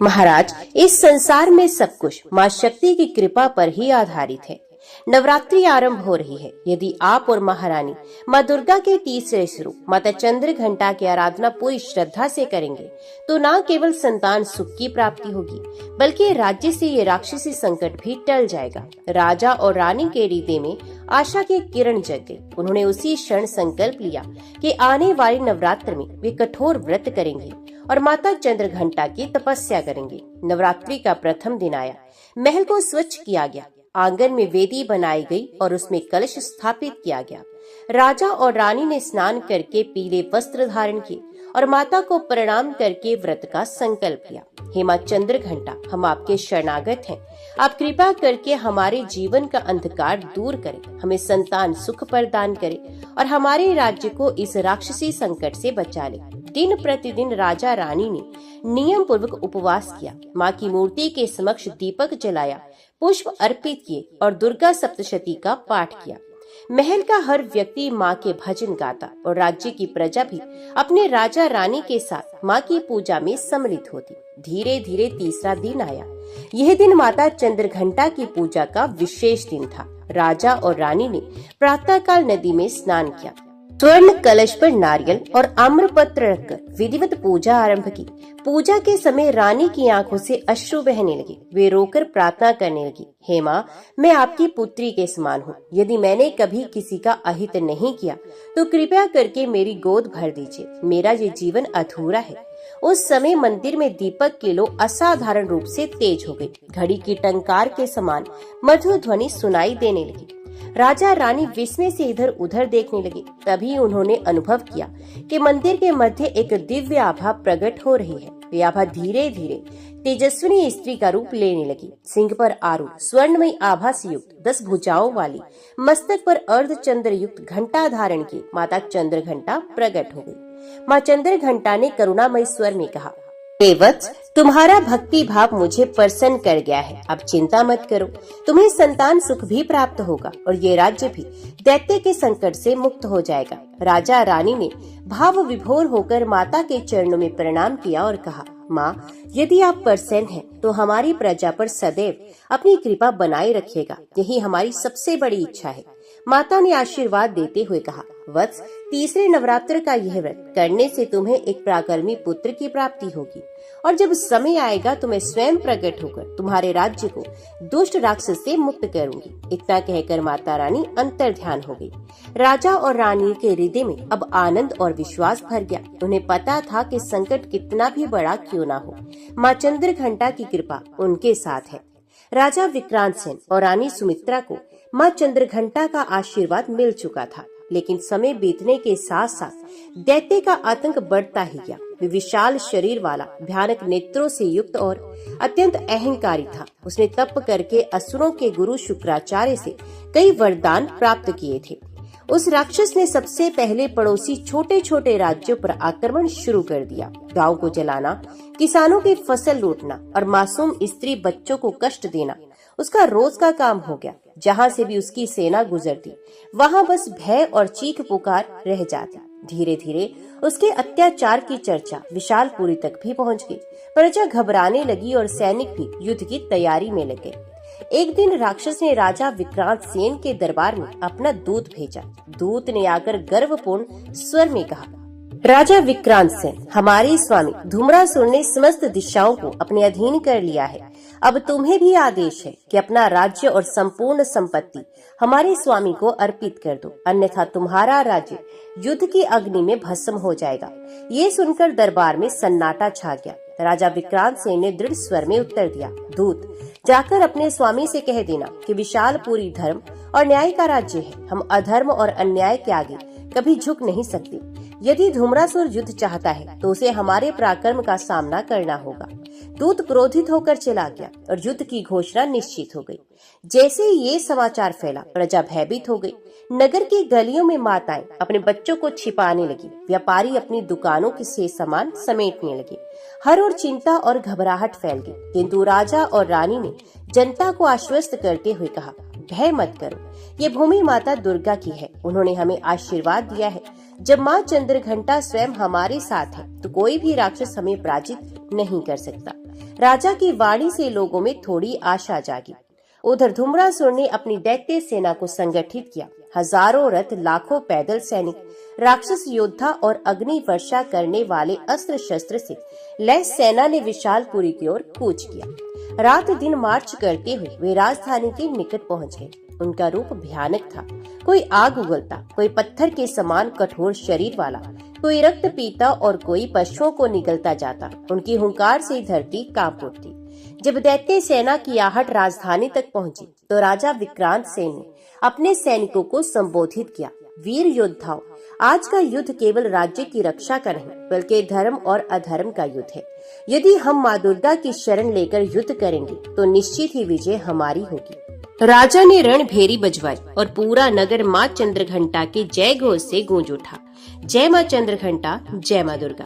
महाराज, इस संसार में सब कुछ माँ शक्ति की कृपा पर ही आधारित है। नवरात्रि आरंभ हो रही है। यदि आप और महारानी माँ दुर्गा के तीसरे स्वरूप माता चंद्र घंटा की आराधना पूरी श्रद्धा से करेंगे तो न केवल संतान सुख की प्राप्ति होगी, बल्कि राज्य से ये राक्षसी संकट भी टल जाएगा। राजा और रानी के हृदय में आशा की किरण जग गई। उन्होंने उसी क्षण संकल्प लिया कि आने वाले नवरात्र में वे कठोर व्रत करेंगे और माता चंद्र घंटा की तपस्या करेंगे। नवरात्रि का प्रथम दिन आया। महल को स्वच्छ किया गया। आंगन में वेदी बनाई गई और उसमें कलश स्थापित किया गया। राजा और रानी ने स्नान करके पीले वस्त्र धारण किए और माता को प्रणाम करके व्रत का संकल्प लिया। हे मां चंद्र घंटा, हम आपके शरणागत हैं। आप कृपा करके हमारे जीवन का अंधकार दूर करें, हमें संतान सुख प्रदान करें और हमारे राज्य को इस राक्षसी संकट से बचा ले। दिन प्रतिदिन राजा रानी ने नियम पूर्वक उपवास किया, माँ की मूर्ति के समक्ष दीपक जलाया, पुष्प अर्पित किए और दुर्गा सप्तशती का पाठ किया। महल का हर व्यक्ति माँ के भजन गाता और राज्य की प्रजा भी अपने राजा रानी के साथ माँ की पूजा में सम्मिलित होती। धीरे धीरे तीसरा दिन आया। यह दिन माता चंद्र घंटा की पूजा का विशेष दिन था। राजा और रानी ने प्रातःकाल नदी में स्नान किया, स्वर्ण कलश पर नारियल और आम्रपत्र रखकर विधिवत पूजा आरंभ की। पूजा के समय रानी की आंखों से अश्रु बहने लगे। वे रोकर प्रार्थना करने लगी, हे माँ, मैं आपकी पुत्री के समान हूँ। यदि मैंने कभी किसी का अहित नहीं किया तो कृपया करके मेरी गोद भर दीजिए। मेरा ये जीवन अधूरा है। उस समय मंदिर में दीपक की लो असाधारण रूप से तेज हो गई। घड़ी की टंकार के समान मधुर ध्वनि सुनाई देने लगी। राजा रानी विस्मय से इधर उधर देखने लगे। तभी उन्होंने अनुभव किया कि मंदिर के मध्य एक दिव्य आभा प्रकट हो रही है। यह आभा धीरे धीरे तेजस्विनी स्त्री का रूप लेने लगी। सिंह पर आरूढ़ स्वर्णमयी आभा से युक्त 10 भुजाओं वाली, मस्तक पर अर्धचंद्र युक्त घंटा धारण की माता चंद्र घंटा प्रकट हो गई। माँ चंद्रघंटा ने करुणामय स्वर में कहा, हे वत्स, तुम्हारा भक्ति भाव मुझे प्रसन्न कर गया है। अब चिंता मत करो, तुम्हें संतान सुख भी प्राप्त होगा और ये राज्य भी दैत्य के संकट से मुक्त हो जाएगा। राजा रानी ने भाव विभोर होकर माता के चरणों में प्रणाम किया और कहा, माँ, यदि आप प्रसन्न हैं, तो हमारी प्रजा पर सदैव अपनी कृपा बनाए रखिएगा, यही हमारी सबसे बड़ी इच्छा है। माता ने आशीर्वाद देते हुए कहा, वत्स, तीसरे नवरात्र का यह व्रत करने से तुम्हें एक पराक्रमी पुत्र की प्राप्ति होगी और जब समय आएगा तो मैं स्वयं प्रकट होकर तुम्हारे राज्य को दुष्ट राक्षस से मुक्त करूंगी। इतना कहकर माता रानी अंतर ध्यान हो गई। राजा और रानी के हृदय में अब आनंद और विश्वास भर गया। उन्हें पता था कि संकट कितना भी बड़ा क्यों ना हो, माँ चंद्रघंटा की कृपा उनके साथ है। राजा विक्रांत सेन और रानी सुमित्रा को माँ चंद्रघंटा का आशीर्वाद मिल चुका था, लेकिन समय बीतने के साथ साथ दैत्य का आतंक बढ़ता ही गया। वे विशाल शरीर वाला, भयानक नेत्रों से युक्त और अत्यंत अहंकारी था। उसने तप करके असुरों के गुरु शुक्राचार्य से कई वरदान प्राप्त किए थे। उस राक्षस ने सबसे पहले पड़ोसी छोटे छोटे राज्यों पर आक्रमण शुरू कर दिया। गांव को जलाना, किसानों की फसल लूटना और मासूम स्त्री बच्चों को कष्ट देना उसका रोज का काम हो गया। जहाँ से भी उसकी सेना गुजरती, वहाँ बस भय और चीख पुकार रह जाती। धीरे धीरे उसके अत्याचार की चर्चा विशालपुरी तक भी पहुँच गई। प्रजा घबराने लगी और सैनिक भी युद्ध की तैयारी में लगे। एक दिन राक्षस ने राजा विक्रांत सेन के दरबार में अपना दूत भेजा। दूत ने आकर गर्वपूर्ण स्वर में कहा, राजा विक्रांत सेन, हमारे स्वामी धूम्रासुर ने समस्त दिशाओं को अपने अधीन कर लिया है। अब तुम्हें भी आदेश है कि अपना राज्य और संपूर्ण संपत्ति हमारे स्वामी को अर्पित कर दो, अन्यथा तुम्हारा राज्य युद्ध की अग्नि में भस्म हो जाएगा। ये सुनकर दरबार में सन्नाटा छा गया। राजा विक्रांत सेन ने दृढ़ स्वर में उत्तर दिया, दूत, जाकर अपने स्वामी से कह देना कि विशालपुरी धर्म और न्याय का राज्य है। हम अधर्म और अन्याय के आगे कभी झुक नहीं सकते। यदि धूम्रासुर युद्ध चाहता है तो उसे हमारे पराक्रम का सामना करना होगा। दूत क्रोधित होकर चला गया और युद्ध की घोषणा निश्चित हो गई। जैसे ये समाचार फैला, प्रजा भयभीत हो गई। नगर की गलियों में माताएं अपने बच्चों को छिपाने लगी। व्यापारी अपनी दुकानों से सामान समेटने लगे। हर ओर चिंता और घबराहट फैल गई। किंतु राजा और रानी ने जनता को आश्वस्त करते हुए कहा, भय मत करो, ये भूमि माता दुर्गा की है। उन्होंने हमें आशीर्वाद दिया है, जब माँ चंद्रघंटा स्वयं हमारे साथ है तो कोई भी राक्षस हमें पराजित नहीं कर सकता। राजा की वाणी से लोगों में थोड़ी आशा जागी। उधर धूम्रासुर ने अपनी दैत्य सेना को संगठित किया। हजारों रथ, लाखों पैदल सैनिक, राक्षस योद्धा और अग्नि वर्षा करने वाले अस्त्र शस्त्र से लैस सेना ने विशालपुरी की ओर कूच किया। रात दिन मार्च करते हुए वे राजधानी के निकट पहुँच गए। उनका रूप भयानक था। कोई आग उगलता, कोई पत्थर के समान कठोर शरीर वाला, कोई रक्त पीता और कोई पशुओं को निगलता जाता। उनकी हुंकार से धरती कांप उठती। जब दैत्य सेना की आहट राजधानी तक पहुंची तो राजा विक्रांत सेन ने अपने सैनिकों को संबोधित किया, वीर योद्धाओं, आज का युद्ध केवल राज्य की रक्षा का नहीं बल्कि धर्म और अधर्म का युद्ध है। यदि हम माँ दुर्गा की शरण लेकर युद्ध करेंगे तो निश्चित ही विजय हमारी होगी। राजा ने रणभेरी बजवाई और पूरा नगर माँ चंद्रघंटा के जय घोष से गूंज उठा। जय माँ चंद्रघंटा, जय माँ दुर्गा।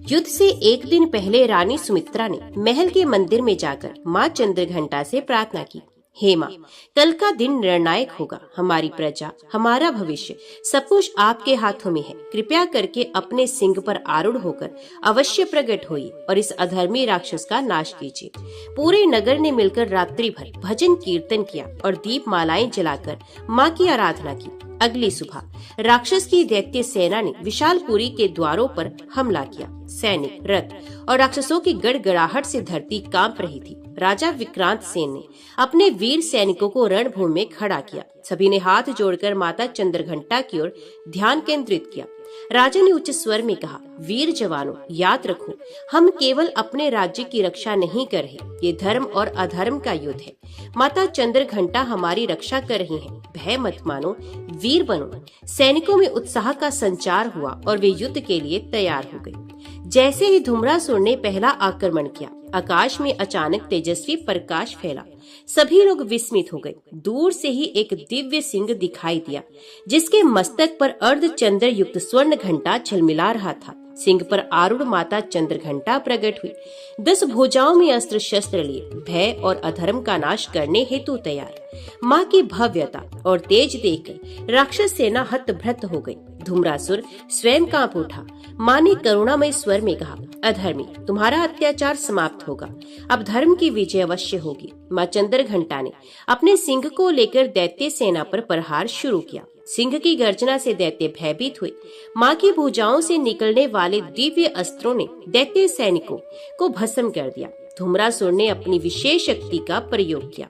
युद्ध से एक दिन पहले रानी सुमित्रा ने महल के मंदिर में जाकर माँ चंद्रघंटा से प्रार्थना की, हे माँ, कल का दिन निर्णायक होगा। हमारी प्रजा, हमारा भविष्य, सब कुछ आपके हाथों में है। कृपया करके अपने सिंह पर आरूढ़ होकर अवश्य प्रकट होइए और इस अधर्मी राक्षस का नाश कीजिए। पूरे नगर ने मिलकर रात्रि भर भजन कीर्तन किया और दीप मालाएं जलाकर माँ की आराधना की। अगली सुबह राक्षस की दैत्य सेना ने विशालपुरी के द्वारों पर हमला किया। सैनिक, रथ और राक्षसों की गड़गड़ाहट से धरती कांप रही थी। राजा विक्रांत सेन ने अपने वीर सैनिकों को रणभूमि में खड़ा किया। सभी ने हाथ जोड़कर माता चंद्रघंटा की ओर ध्यान केंद्रित किया। राजा ने उच्च स्वर में कहा, वीर जवानों, याद रखो, हम केवल अपने राज्य की रक्षा नहीं कर रहे, ये धर्म और अधर्म का युद्ध है। माता चंद्रघंटा हमारी रक्षा कर रही हैं। भय मत मानो, वीर बनो। सैनिकों में उत्साह का संचार हुआ और वे युद्ध के लिए तैयार हो गए। जैसे ही धूम्रासुर ने पहला आक्रमण किया, आकाश में अचानक तेजस्वी प्रकाश फैला। सभी लोग विस्मित हो गए। दूर से ही एक दिव्य सिंह दिखाई दिया, जिसके मस्तक पर अर्धचंद्र युक्त स्वर्ण घंटा झलमिला रहा था। सिंह पर आरूढ़ माता चंद्रघंटा प्रकट हुई, 10 भुजाओं में अस्त्र शस्त्र लिए, भय और अधर्म का नाश करने हेतु तैयार। माँ की भव्यता और तेज देखकर राक्षस सेना हतभृत हो गई। धूम्रासुर स्वयं कांप उठा। माँ ने करुणामय स्वर में कहा, अधर्मी, तुम्हारा अत्याचार समाप्त होगा, अब धर्म की विजय अवश्य होगी। माँ चंद्रघंटा ने अपने सिंह को लेकर दैत्य सेना पर प्रहार शुरू किया। सिंह की गर्जना से दैत्य भयभीत हुए। माँ की भुजाओं से निकलने वाले दिव्य अस्त्रों ने दैत्य सैनिकों को भस्म कर दिया। धूम्रासुर ने अपनी विशेष शक्ति का प्रयोग किया।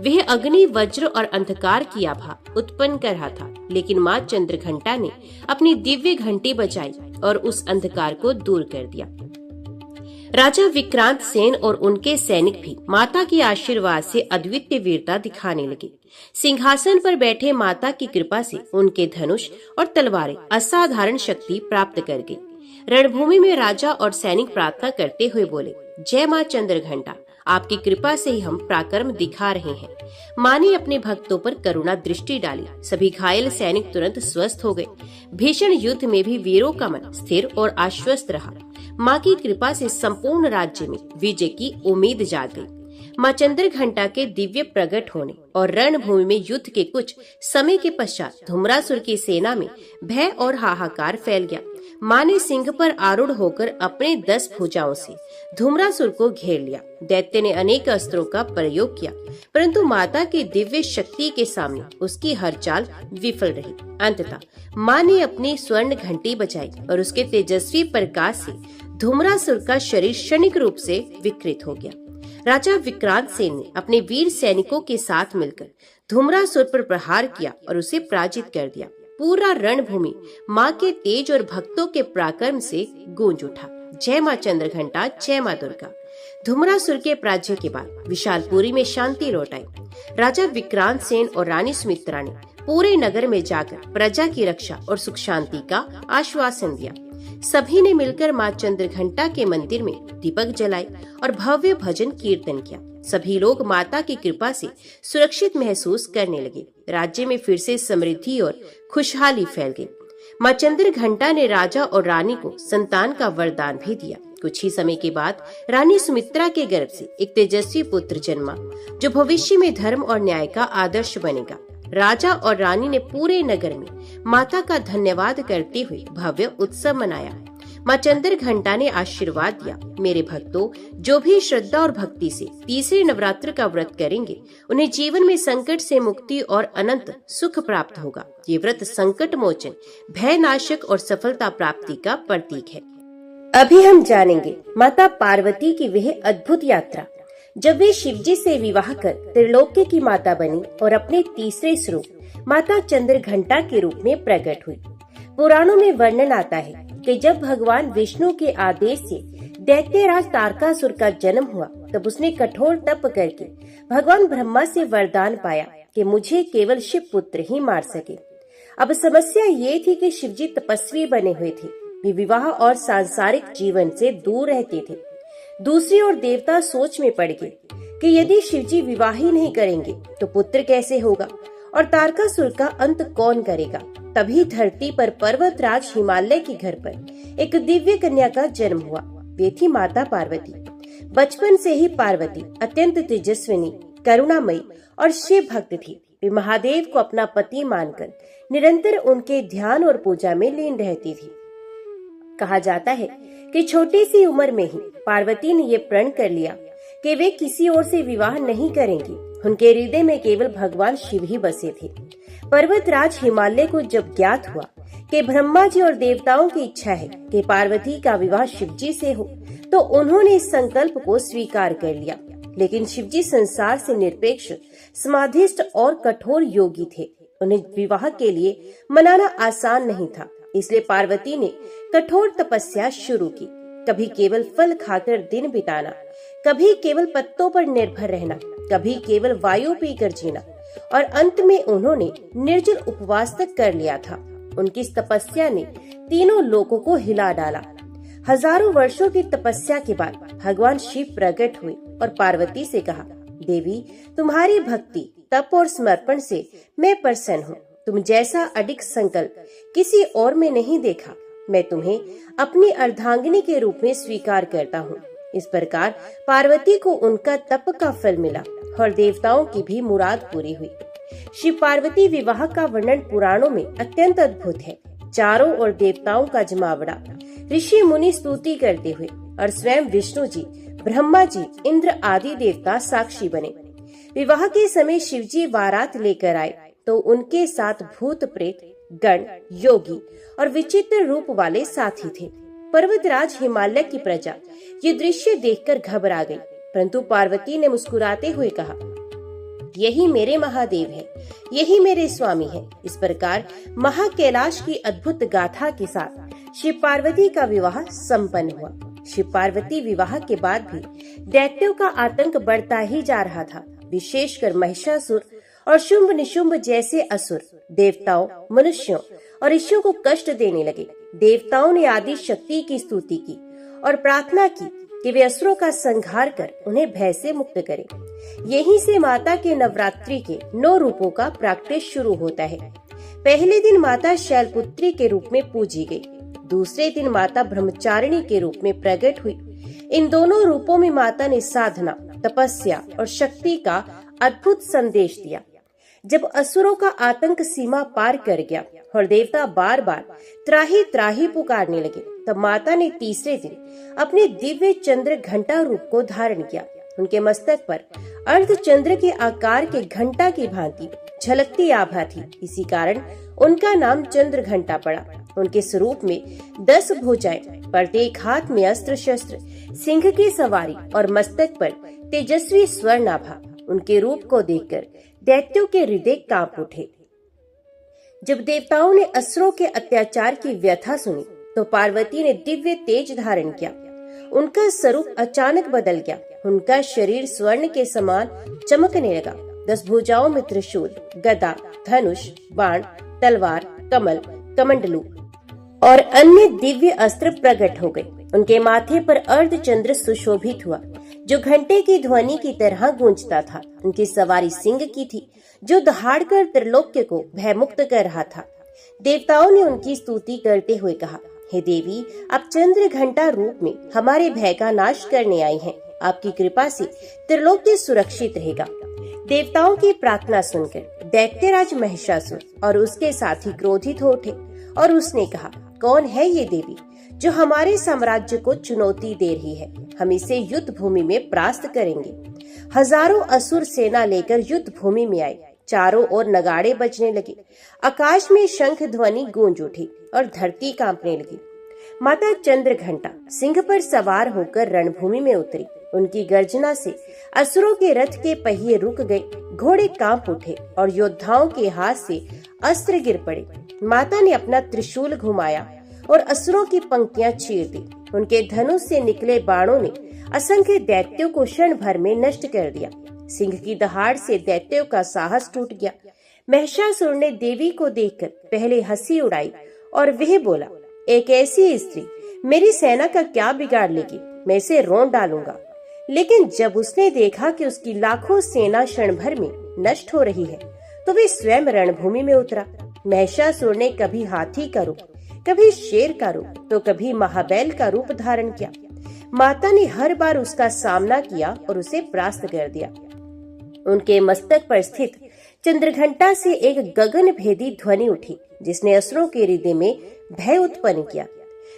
वह अग्नि, वज्र और अंधकार की आभा उत्पन्न कर रहा था, लेकिन माँ चंद्रघंटा ने अपनी दिव्य घंटी बजाई और उस अंधकार को दूर कर दिया। राजा विक्रांत सेन और उनके सैनिक भी माता के आशीर्वाद से अद्वितीय वीरता दिखाने लगे। सिंहासन पर बैठे माता की कृपा से उनके धनुष और तलवारें असाधारण शक्ति प्राप्त कर गई। रणभूमि में राजा और सैनिक प्रार्थना करते हुए बोले, जय माँ चंद्रघंटा, आपकी कृपा से ही हम पराक्रम दिखा रहे हैं। माँ ने अपने भक्तों पर करुणा दृष्टि डाली। सभी घायल सैनिक तुरंत स्वस्थ हो गए। भीषण युद्ध में भी वीरों का मन स्थिर और आश्वस्त रहा। माँ की कृपा से संपूर्ण राज्य में विजय की उम्मीद जाग गई। माँ चंद्रघंटा के दिव्य प्रकट होने और रणभूमि में युद्ध के कुछ समय के पश्चात धूम्रासुर की सेना में भय और हाहाकार फैल गया। माँ ने सिंह पर आरूढ़ होकर अपने 10 भुजाओं से धूम्रासुर को घेर लिया। दैत्य ने अनेक अस्त्रों का प्रयोग किया, परंतु माता की दिव्य शक्ति के सामने उसकी हर चाल विफल रही। अंततः माँ ने अपनी स्वर्ण घंटी बजाई और उसके तेजस्वी प्रकाश से धूम्रासुर का शरीर क्षणिक रूप से विकृत हो गया। राजा विक्रांत सेन ने अपने वीर सैनिकों के साथ मिलकर धूम्रासुर पर प्रहार किया और उसे पराजित कर दिया। पूरा रणभूमि माँ के तेज और भक्तों के पराक्रम से गूंज उठा। जय माँ चंद्रघंटा, जय माँ दुर्गा। धूम्रासुर के पराजय के बाद विशालपुरी में शांति लौट आई। राजा विक्रांत सेन और रानी सुमित्रा ने पूरे नगर में जाकर प्रजा की रक्षा और सुख शांति का आश्वासन दिया। सभी ने मिलकर माँ चंद्रघंटा के मंदिर में दीपक जलाए और भव्य भजन कीर्तन किया। सभी लोग माता की कृपा से सुरक्षित महसूस करने लगे। राज्य में फिर से समृद्धि और खुशहाली फैल गई। माँ चंद्रघंटा ने राजा और रानी को संतान का वरदान भी दिया। कुछ ही समय के बाद रानी सुमित्रा के गर्भ से एक तेजस्वी पुत्र जन्मा, जो भविष्य में धर्म और न्याय का आदर्श बनेगा। राजा और रानी ने पूरे नगर में माता का धन्यवाद करते हुए भव्य उत्सव मनाया। माँ चंद्रघंटा ने आशीर्वाद दिया, मेरे भक्तों, जो भी श्रद्धा और भक्ति से तीसरे नवरात्र का व्रत करेंगे, उन्हें जीवन में संकट से मुक्ति और अनंत सुख प्राप्त होगा। ये व्रत संकट मोचन, भय नाशक और सफलता प्राप्ति का प्रतीक है। अभी हम जानेंगे माता पार्वती की वह अद्भुत यात्रा, जब वे शिवजी से विवाह कर त्रिलोक्य की माता बनी और अपने तीसरे स्वरूप माता चंद्रघंटा के रूप में प्रकट हुई। पुराणों में वर्णन आता है कि जब भगवान विष्णु के आदेश से दैत्यराज तारकासुर का जन्म हुआ, तब उसने कठोर तप करके भगवान ब्रह्मा से वरदान पाया कि मुझे केवल शिव पुत्र ही मार सके। अब समस्या ये थी कि शिवजी तपस्वी बने हुए थे, वे विवाह और सांसारिक जीवन से दूर रहते थे। दूसरी ओर देवता सोच में पड़ गए कि यदि शिवजी विवाह ही नहीं करेंगे तो पुत्र कैसे होगा और तारकासुर का अंत कौन करेगा। तभी धरती पर पर्वतराज हिमालय के घर पर एक दिव्य कन्या का जन्म हुआ। वे थी माता पार्वती। बचपन से ही पार्वती अत्यंत तेजस्विनी, करुणामयी और शिव भक्त थी। वे महादेव को अपना पति मानकर निरंतर उनके ध्यान और पूजा में लीन रहती थी। कहा जाता है कि छोटी सी उम्र में ही पार्वती ने ये प्रण कर लिया कि वे किसी और से विवाह नहीं करेंगी। उनके हृदय में केवल भगवान शिव ही बसे थे। पर्वतराज हिमालय को जब ज्ञात हुआ कि ब्रह्मा जी और देवताओं की इच्छा है कि पार्वती का विवाह शिवजी से हो, तो उन्होंने इस संकल्प को स्वीकार कर लिया। लेकिन शिवजी संसार से निरपेक्ष, समाधिस्थ और कठोर योगी थे। उन्हें विवाह के लिए मनाना आसान नहीं था। इसलिए पार्वती ने कठोर तपस्या शुरू की। कभी केवल फल खाकर दिन बिताना, कभी केवल पत्तों पर निर्भर रहना, कभी केवल वायु पीकर जीना, और अंत में उन्होंने निर्जल उपवास तक कर लिया था। उनकी इस तपस्या ने तीनों लोकों को हिला डाला। हजारों वर्षों की तपस्या के बाद भगवान शिव प्रकट हुए और पार्वती से कहा, देवी, तुम्हारी भक्ति, तप और समर्पण से मैं प्रसन्न हूँ। तुम जैसा अडिग संकल्प किसी और में नहीं देखा। मैं तुम्हें अपनी अर्धांगिनी के रूप में स्वीकार करता हूँ। इस प्रकार पार्वती को उनका तप का फल मिला और देवताओं की भी मुराद पूरी हुई। शिव पार्वती विवाह का वर्णन पुराणों में अत्यंत अद्भुत है। चारों ओर देवताओं का जमावड़ा, ऋषि मुनि स्तुति करते हुए और स्वयं विष्णु जी, ब्रह्मा जी, इंद्र आदि देवता साक्षी बने। विवाह के समय शिव जी बारात लेकर आए तो उनके साथ भूत प्रेत, गण, योगी और विचित्र रूप वाले साथी थे। पर्वतराज हिमालय की प्रजा ये दृश्य देखकर घबरा गई, परंतु पार्वती ने मुस्कुराते हुए कहा, यही मेरे महादेव है, यही मेरे स्वामी है। इस प्रकार महाकैलाश की अद्भुत गाथा के साथ शिव पार्वती का विवाह संपन्न हुआ। शिव पार्वती विवाह के बाद भी दैत्यों का आतंक बढ़ता ही जा रहा था। विशेषकर महिषासुर और शुंभ निशुंभ जैसे असुर देवताओं, मनुष्यों और ऋषियों को कष्ट देने लगे। देवताओं ने आदि शक्ति की स्तुति की और प्रार्थना की कि वे असुरों का संहार कर उन्हें भय से मुक्त करें। यहीं से माता के नवरात्रि के 9 रूपों का प्रैक्टिस शुरू होता है। पहले दिन माता शैलपुत्री के रूप में पूजी गई। दूसरे दिन माता ब्रह्मचारिणी के रूप में प्रकट हुई। इन दोनों रूपों में माता ने साधना, तपस्या और शक्ति का अद्भुत संदेश दिया। जब असुरों का आतंक सीमा पार कर गया और देवता बार बार त्राही त्राही पुकारने लगे, तब माता ने तीसरे दिन अपने दिव्य चंद्र घंटा रूप को धारण किया। उनके मस्तक पर अर्ध चंद्र के आकार के घंटा की भांति झलकती आभा थी। इसी कारण उनका नाम चंद्र घंटा पड़ा। उनके स्वरूप में 10 भुजाएं, प्रत्येक हाथ में अस्त्र शस्त्र, सिंह की सवारी और मस्तक पर तेजस्वी स्वर्ण आभा। उनके रूप को देखकर दैत्यों के हृदय कांप उठे। जब देवताओं ने असुरों के अत्याचार की व्यथा सुनी तो पार्वती ने दिव्य तेज धारण किया। उनका स्वरूप अचानक बदल गया। उनका शरीर स्वर्ण के समान चमकने लगा। 10 भुजाओं में त्रिशूल, गदा, धनुष, बाण, तलवार, कमल, कमंडलू और अन्य दिव्य अस्त्र प्रकट हो गए। उनके माथे पर अर्धचंद्र सुशोभित हुआ, जो घंटे की ध्वनि की तरह गूंजता था। उनकी सवारी सिंह की थी, जो दहाड़कर त्रिलोक्य को भयमुक्त कर रहा था। देवताओं ने उनकी स्तुति करते हुए कहा, हे देवी, आप चंद्र घंटा रूप में हमारे भय का नाश करने आई हैं। आपकी कृपा से त्रिलोक्य सुरक्षित रहेगा। देवताओं की प्रार्थना सुनकर दैत्यराज महिषासुर और उसके साथी क्रोधित हो उठे और उसने कहा, कौन है ये देवी जो हमारे साम्राज्य को चुनौती दे रही है? हम इसे युद्ध भूमि में परास्त करेंगे। हजारों असुर सेना लेकर युद्ध भूमि में आए। चारों ओर नगाड़े बजने लगे। आकाश में शंख ध्वनि गूंज उठी और धरती कांपने लगी। माता चंद्र घंटा सिंह पर सवार होकर रणभूमि में उतरी। उनकी गर्जना से असुरों के रथ के पहिए रुक गए, घोड़े कांप उठे और योद्धाओं के हाथ से अस्त्र गिर पड़े। माता ने अपना त्रिशूल घुमाया और असुरों की पंक्तियां चीर दी। उनके धनुष से निकले बाणों ने असंख्य दैत्यों को क्षण भर में नष्ट कर दिया। सिंह की दहाड़ से दैत्यों का साहस टूट गया। महिषासुर ने देवी को देखकर पहले हंसी उड़ाई और वह बोला, एक ऐसी स्त्री मेरी सेना का क्या बिगाड़ लेगी? मैं इसे रौंद डालूंगा। लेकिन जब उसने देखा कि उसकी लाखों सेना क्षण भर में नष्ट हो रही है, तो वे स्वयं रणभूमि में उतरा। महिषासुर ने कभी हाथी का रूप, कभी शेर का रूप, तो कभी महाबैल का रूप धारण किया। माता ने हर बार उसका सामना किया और उसे परास्त कर दिया। उनके मस्तक पर स्थित चंद्रघंटा से एक गगन भेदी ध्वनि उठी, जिसने असुरों के हृदय में भय उत्पन्न किया।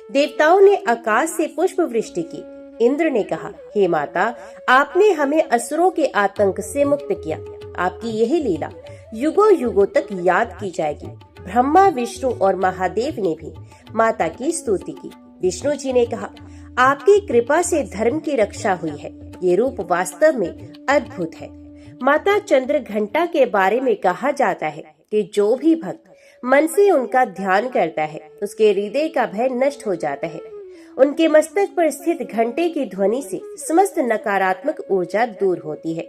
देवताओं ने आकाश से पुष्प वृष्टि की। इंद्र ने कहा, हे माता, आपने हमें असुरों के आतंक से मुक्त किया। आपकी यही लीला युगों युगों तक याद की जाएगी। ब्रह्मा, विष्णु और महादेव ने भी माता की स्तुति की। विष्णु जी ने कहा, आपकी कृपा से धर्म की रक्षा हुई है। ये रूप वास्तव में अद्भुत है। माता चंद्र घंटा के बारे में कहा जाता है कि जो भी भक्त मन से उनका ध्यान करता है, उसके हृदय का भय नष्ट हो जाता है। उनके मस्तक पर स्थित घंटे की ध्वनि से समस्त नकारात्मक ऊर्जा दूर होती है।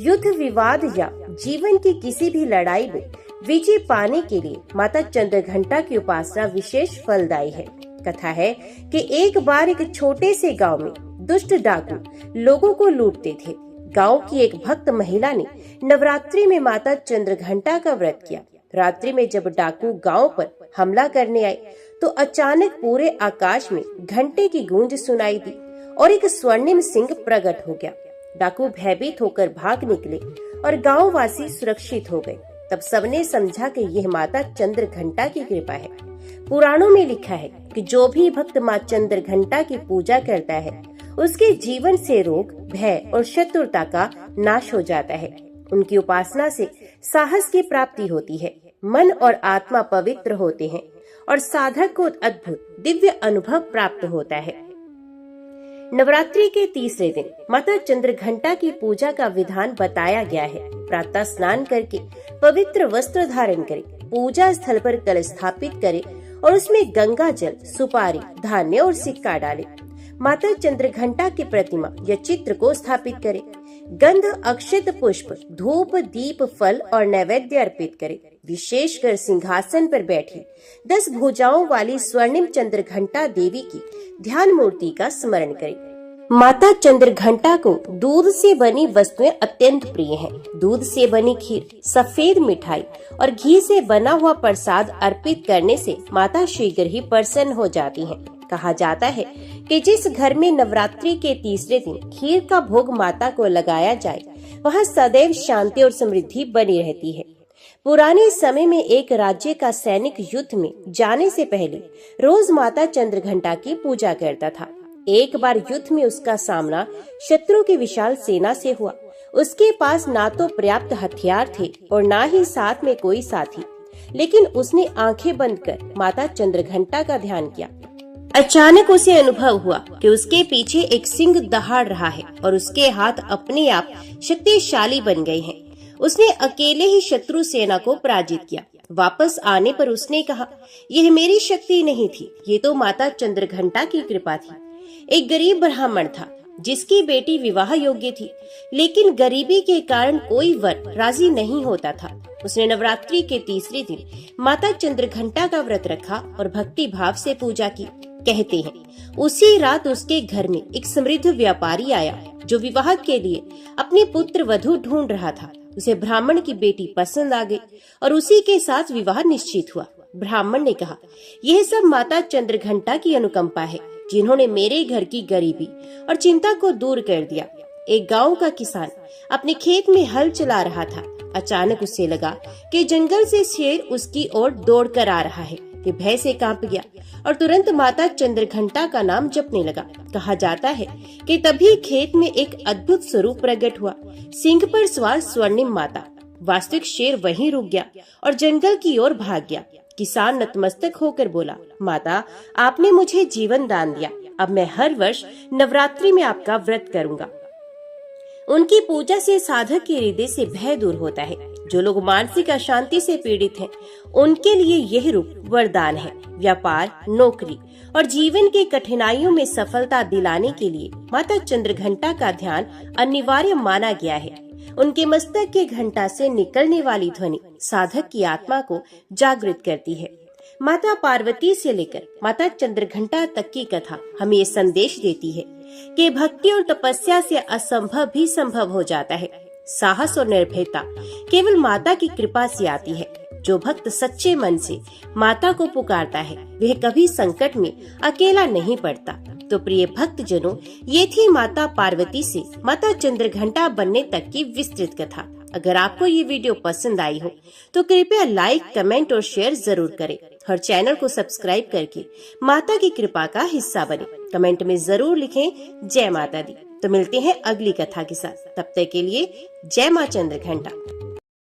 युद्ध, विवाद या जीवन की किसी भी लड़ाई में विजय पाने के लिए माता चंद्र घंटा की उपासना विशेष फलदायी है। कथा है कि एक बार एक छोटे से गांव में दुष्ट डाकू लोगों को लूटते थे। गांव की एक भक्त महिला ने नवरात्रि में माता चंद्रघंटा का व्रत किया। रात्रि में जब डाकू गांव पर हमला करने आए तो अचानक पूरे आकाश में घंटे की गूंज सुनाई दी और एक स्वर्णिम सिंह प्रकट हो गया। डाकू भयभीत होकर भाग निकले और गांव वासी सुरक्षित हो गए। तब सबने समझा कि यह माता चंद्रघंटा की कृपा है। पुराणों में लिखा है कि जो भी भक्त माँ चंद्रघंटा की पूजा करता है उसके जीवन से रोग, भय और शत्रुता का नाश हो जाता है। उनकी उपासना से साहस की प्राप्ति होती है, मन और आत्मा पवित्र होते हैं और साधक को अद्भुत दिव्य अनुभव प्राप्त होता है। नवरात्रि के तीसरे दिन माता चंद्रघंटा की पूजा का विधान बताया गया है। प्रातः स्नान करके पवित्र वस्त्र धारण करें, पूजा स्थल पर कलश स्थापित करें और उसमें गंगा जल, सुपारी, धान्य और सिक्का डालें। माता चंद्रघंटा की प्रतिमा या चित्र को स्थापित करें। गंध, अक्षत, पुष्प, धूप, दीप, फल और नैवेद्य अर्पित करें। विशेषकर सिंहासन पर बैठी 10 भुजाओं वाली स्वर्णिम चंद्रघंटा देवी की ध्यान मूर्ति का स्मरण करें। माता चंद्रघंटा को दूध से बनी वस्तुएं अत्यंत प्रिय हैं। दूध से बनी खीर, सफेद मिठाई और घी से बना हुआ प्रसाद अर्पित करने से माता शीघ्र ही प्रसन्न हो जाती हैं। कहा जाता है कि जिस घर में नवरात्रि के तीसरे दिन खीर का भोग माता को लगाया जाए वहाँ सदैव शांति और समृद्धि बनी रहती है। पुराने समय में एक राज्य का सैनिक युद्ध में जाने से पहले रोज माता चंद्रघंटा की पूजा करता था। एक बार युद्ध में उसका सामना शत्रु की विशाल सेना से हुआ। उसके पास ना तो पर्याप्त हथियार थे और ना ही साथ में कोई साथी, लेकिन उसने आंखें बंद कर माता चंद्रघंटा का ध्यान किया। अचानक उसे अनुभव हुआ कि उसके पीछे एक सिंह दहाड़ रहा है और उसके हाथ अपने आप शक्तिशाली बन गए हैं। उसने अकेले ही शत्रु सेना को पराजित किया। वापस आने पर उसने कहा, यह मेरी शक्ति नहीं थी, ये तो माता चंद्रघंटा की कृपा थी। एक गरीब ब्राह्मण था जिसकी बेटी विवाह योग्य थी, लेकिन गरीबी के कारण कोई वर राजी नहीं होता था। उसने नवरात्रि के तीसरे दिन माता चंद्रघंटा का व्रत रखा और भक्ति भाव से पूजा की। कहते हैं उसी रात उसके घर में एक समृद्ध व्यापारी आया जो विवाह के लिए अपने पुत्र वधू ढूंढ रहा था। उसे ब्राह्मण की बेटी पसंद आ गई और उसी के साथ विवाह निश्चित हुआ। ब्राह्मण ने कहा, यह सब माता चंद्रघंटा की अनुकंपा है जिन्होंने मेरे घर की गरीबी और चिंता को दूर कर दिया। एक गांव का किसान अपने खेत में हल चला रहा था। अचानक उसे लगा कि जंगल से शेर उसकी ओर दौड़ कर आ रहा है। ये भय से कांप गया और तुरंत माता चंद्रघंटा का नाम जपने लगा। कहा जाता है कि तभी खेत में एक अद्भुत स्वरूप प्रकट हुआ, सिंह पर सवार स्वर्णिम माता। वास्तविक शेर वहीं रुक गया और जंगल की ओर भाग गया। किसान नतमस्तक होकर बोला, माता, आपने मुझे जीवन दान दिया, अब मैं हर वर्ष नवरात्रि में आपका व्रत करूंगा। उनकी पूजा से साधक के हृदय से भय दूर होता है। जो लोग मानसिक अशांति से पीड़ित हैं, उनके लिए यह रूप वरदान है। व्यापार, नौकरी और जीवन के कठिनाइयों में सफलता दिलाने के लिए माता चंद्रघंटा का ध्यान अनिवार्य माना गया है। उनके मस्तक के घंटा से निकलने वाली ध्वनि साधक की आत्मा को जागृत करती है। माता पार्वती से लेकर माता चंद्रघंटा तक की कथा हमें ये संदेश देती है कि भक्ति और तपस्या से असंभव भी संभव हो जाता है। साहस और निर्भयता केवल माता की कृपा से आती है। जो भक्त सच्चे मन से माता को पुकारता है वह कभी संकट में अकेला नहीं पड़ता। तो प्रिय भक्त जनों, ये थी माता पार्वती से माता चंद्रघंटा बनने तक की विस्तृत कथा। अगर आपको ये वीडियो पसंद आई हो तो कृपया लाइक, कमेंट और शेयर जरूर करें और चैनल को सब्सक्राइब करके माता की कृपा का हिस्सा बने। कमेंट में जरूर लिखें जय माता दी। तो मिलते हैं अगली कथा के साथ। तब तक के लिए जय माँ चंद्रघंटा।